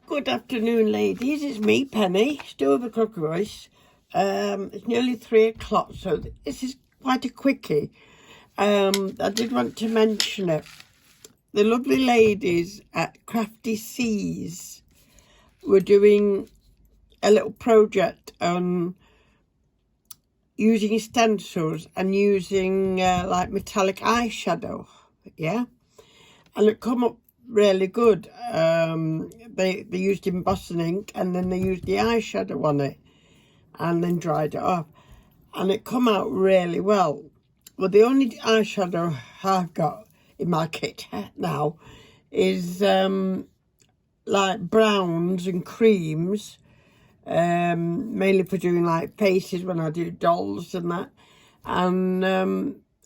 Good afternoon, ladies. It's me, Penny, still with a cookie voice. It's nearly 3 o'clock, so this is quite a quickie. I did want to mention it. The lovely ladies at Crafty were doing a little project on using stencils and using like metallic eyeshadow, yeah? And it come up really good. They used embossing ink and then they used the eyeshadow on it and then dried it off, and it come out really well. Well, the only eyeshadow I've got in my kit now is like browns and creams, mainly for doing like faces when I do dolls and that, and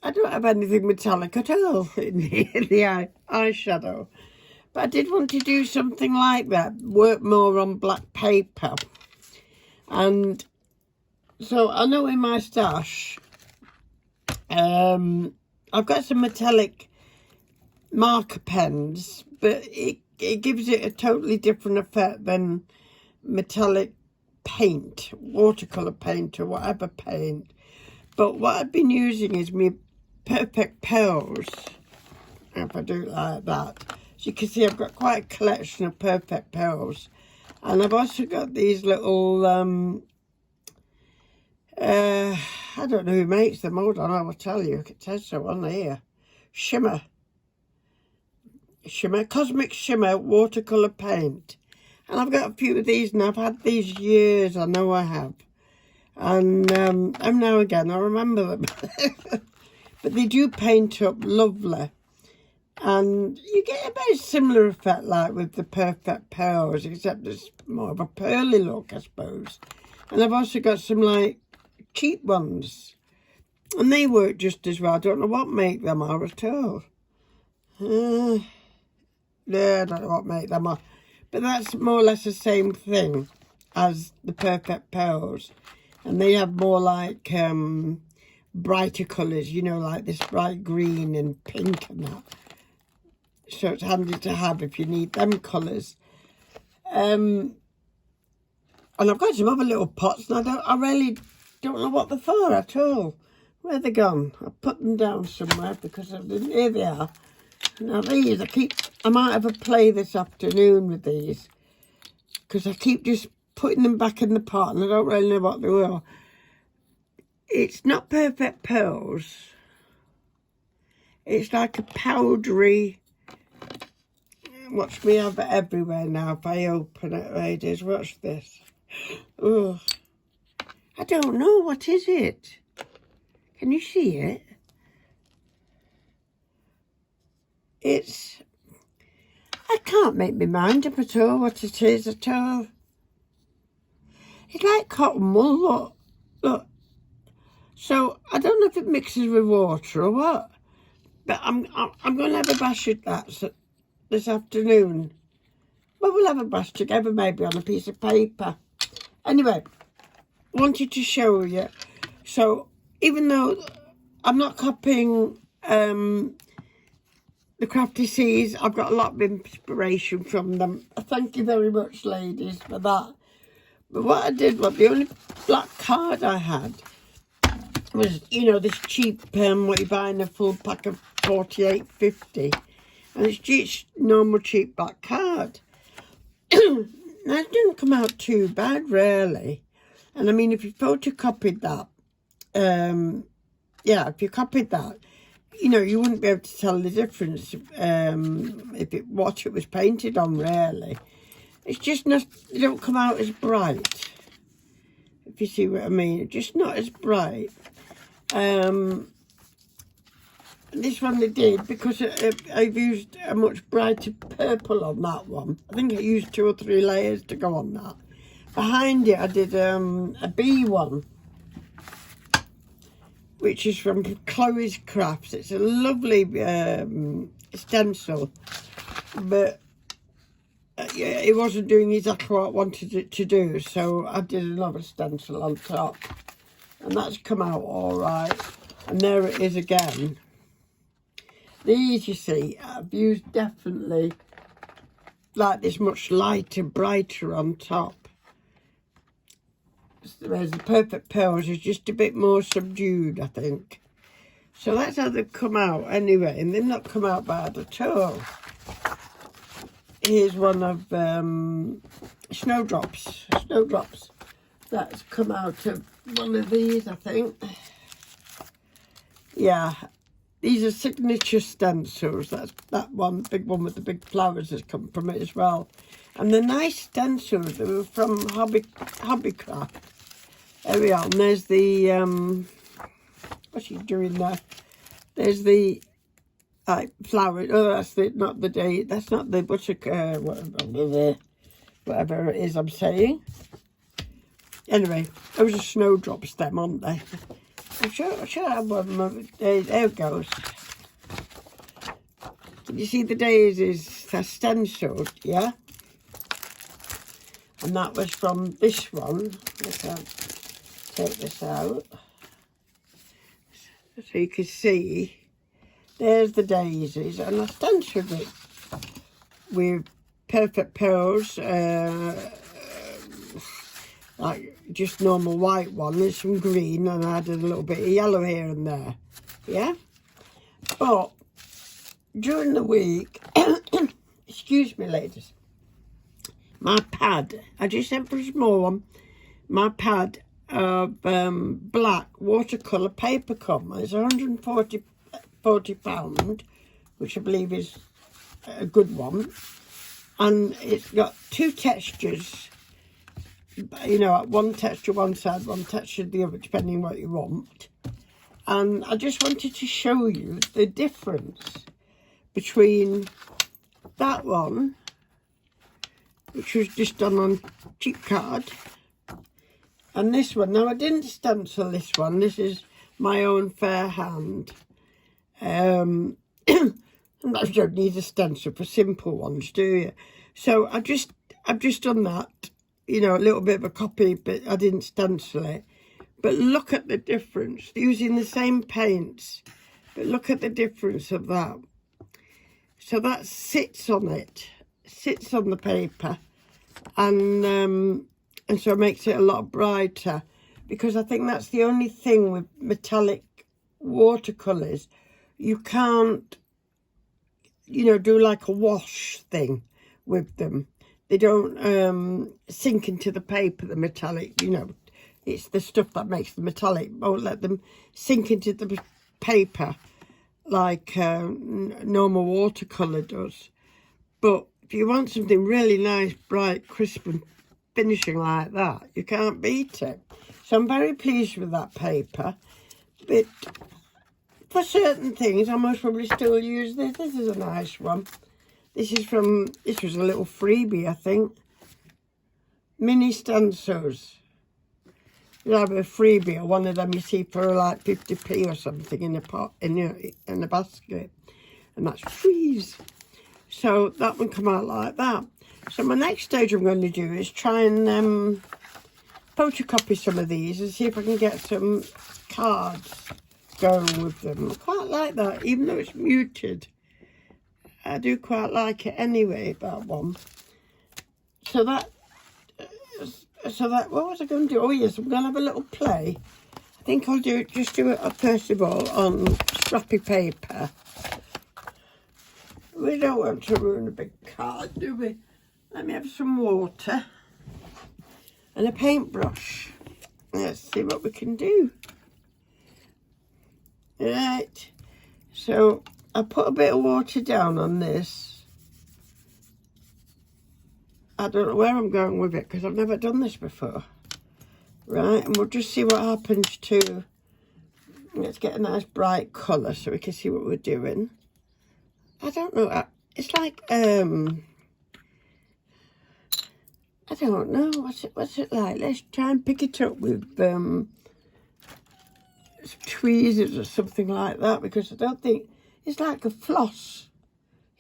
I don't have anything metallic at all in the eyeshadow. But I did want to do something like that, work more on black paper. And so I know in my stash, I've got some metallic marker pens, but it gives it a totally different effect than metallic paint, watercolour paint or whatever paint. But what I've been using is my Perfect Pearls, if I do it like that. As you can see, I've got quite a collection of Perfect Pearls. And I've also got these little, I don't know who makes them. Hold on, I will tell you. It says so on here. Cosmic Shimmer watercolour paint. And I've got a few of these, and I've had these years, I know I have. And every now and again I remember them. But they do paint up lovely. And you get a very similar effect like with the Perfect Pearls, except it's more of a pearly look, I suppose. And I've also got some like cheap ones, and they work just as well. I don't know what make them are at all. Yeah, I don't know what make them are. But that's more or less the same thing as the Perfect Pearls. And they have more like brighter colours, you know, like this bright green and pink and that. So it's handy to have if you need them colours. And I've got some other little pots, and I really don't know what they're for at all. Where are they gone? I've put them down somewhere because here they are. Now these, I might have a play this afternoon with these, because I keep just putting them back in the pot and I don't really know what they were. It's not Perfect Pearls. It's like a powdery, watch me have it everywhere now if I open it, ladies. Watch this. Oh, I don't know. What is it? Can you see it? I can't make my mind up at all what it is at all. It's like cotton wool, look. So I don't know if it mixes with water or what, but I'm going to have a bash at that this afternoon. Well, we'll have a bash together, maybe on a piece of paper. Anyway, wanted to show you. So even though I'm not copying the Crafty Seas, I've got a lot of inspiration from them. Thank you very much, ladies, for that. But what I did was, the only black card I had was, you know, this cheap what you buy in a full pack of 48.50, and it's just normal cheap black card. Now, it didn't come out too bad, really. And I mean, if you photocopied that, yeah, if you copied that, you know, you wouldn't be able to tell the difference what it was painted on, really. It's just not, they don't come out as bright, if you see what I mean. It's just not as bright. This one they did, because I've used a much brighter purple on that one. I think I used 2 or 3 layers to go on that. Behind it I did a bee one, which is from Chloe's Crafts. It's a lovely stencil, but yeah, it wasn't doing exactly what I wanted it to do, so I did another stencil on top, and that's come out all right. And there it is again. These, you see, I've used definitely like this much lighter, brighter on top. Whereas the Perfect Pearls is just a bit more subdued, I think. So that's how they've come out anyway, and they've not come out bad at all. Here's one of Snowdrops. Snowdrops. That's come out of one of these, I think. Yeah, these are signature stencils. That's that one, big one with the big flowers has come from it as well. And the nice stencils, they were from Hobbycraft. There we are. And there's the, what's she doing there? There's the flower. Oh, that's the, not the date. That's not the butter, whatever it is I'm saying. Anyway, those are Snowdrops, them, aren't they? I'm sure I have one. There it goes. Can you see the daisies? They're stenciled, yeah? And that was from this one. Let's take this out. So you can see, there's the daisies. And I stenciled it with Perfect Pearls, like just normal white one. There's some green, and I added a little bit of yellow here and there. Yeah? But during the week, excuse me, ladies, my pad, I just sent for a small one, my pad of black watercolour paper come. It's £140, which I believe is a good one. And it's got two textures, you know, one texture one side, one texture the other, depending what you want. And I just wanted to show you the difference between that one, which was just done on cheap card, and this one. Now, I didn't stencil this one. This is my own fair hand. And you don't need a stencil for simple ones, do you? So I've just done that, you know, a little bit of a copy, but I didn't stencil it. But look at the difference, using the same paints, but look at the difference of that. So that sits on it, sits on the paper, and so it makes it a lot brighter, because I think that's the only thing with metallic watercolours. You can't, you know, do like a wash thing with them. They don't sink into the paper, the metallic, you know. It's the stuff that makes the metallic. Won't let them sink into the paper like normal watercolour does. But if you want something really nice, bright, crisp and finishing like that, you can't beat it. So I'm very pleased with that paper. But for certain things, I most probably still use this. This is a nice one. This was a little freebie, I think. Mini stencils. You have a freebie or one of them you see for like 50p or something in a pot, in a basket. And that's freeze. So that one come out like that. So my next stage I'm going to do is try and photocopy some of these and see if I can get some cards going with them. I quite like that, even though it's muted. I do quite like it anyway, that one. So that, what was I going to do? Oh yes, I'm going to have a little play. I think I'll just do it first of all on scrappy paper. We don't want to ruin a big card, do we? Let me have some water and a paintbrush. Let's see what we can do. Right, so I put a bit of water down on this. I don't know where I'm going with it because I've never done this before. Right, and we'll just see what happens to... Let's get a nice bright colour so we can see what we're doing. I don't know, it's like, I don't know, what's it like? Let's try and pick it up with some tweezers or something like that, because I don't think, it's like a floss.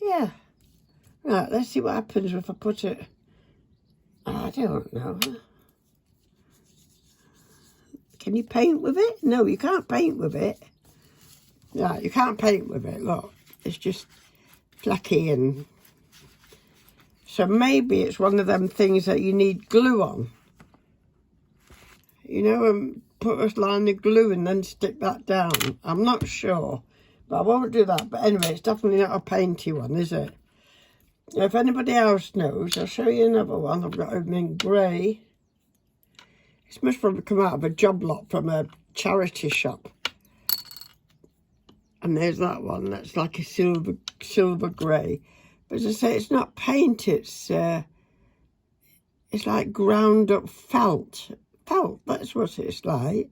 Yeah. Right, let's see what happens if I put it, I don't know. Can you paint with it? No, you can't paint with it. No, you can't paint with it, look. It's just flaky and So maybe it's one of them things that you need glue on. You know, and put a line of glue and then stick that down. I'm not sure, but I won't do that. But anyway, it's definitely not a painty one, is it? If anybody else knows, I'll show you another one. I've got them in grey. This must probably come out of a job lot from a charity shop. And there's that one. That's like a silver grey. But as I say, it's not paint. It's like ground up felt. Felt, that's what it's like.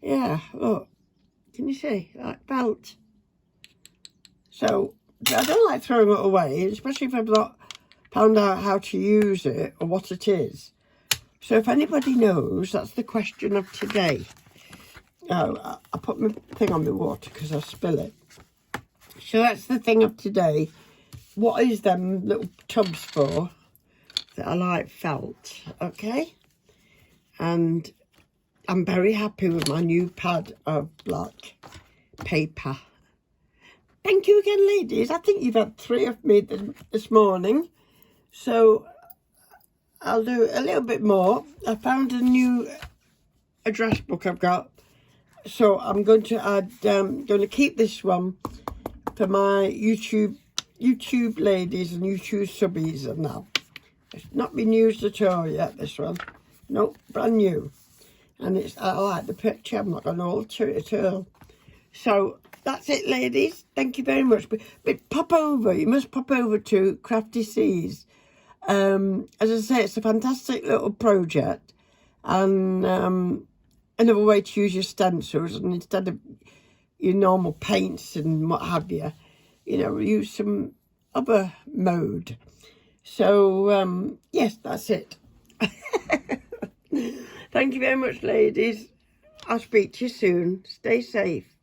Yeah, look. Can you see? Like felt. So, I don't like throwing it away, especially if I've not found out how to use it or what it is. So if anybody knows, that's the question of today. Oh, I put my thing on my water because I'll spill it. So that's the thing of today. What is them little tubs for that I like felt, okay? And I'm very happy with my new pad of black paper. Thank you again, ladies. I think you've had 3 of me this morning. So I'll do a little bit more. I found a new address book I've got. So I'm going to add, going to keep this one for my YouTube ladies and YouTube subbies and that. It's not been used at all yet, this one. Nope, brand new. And I like the picture. I'm not going to alter it at all. So that's it, ladies. Thank you very much. But pop over. You must pop over to Crafty Seas. As I say, it's a fantastic little project. And another way to use your stencils. And instead of your normal paints and what have you, you know, use some other mode. So, yes, that's it. Thank you very much, ladies. I'll speak to you soon. Stay safe.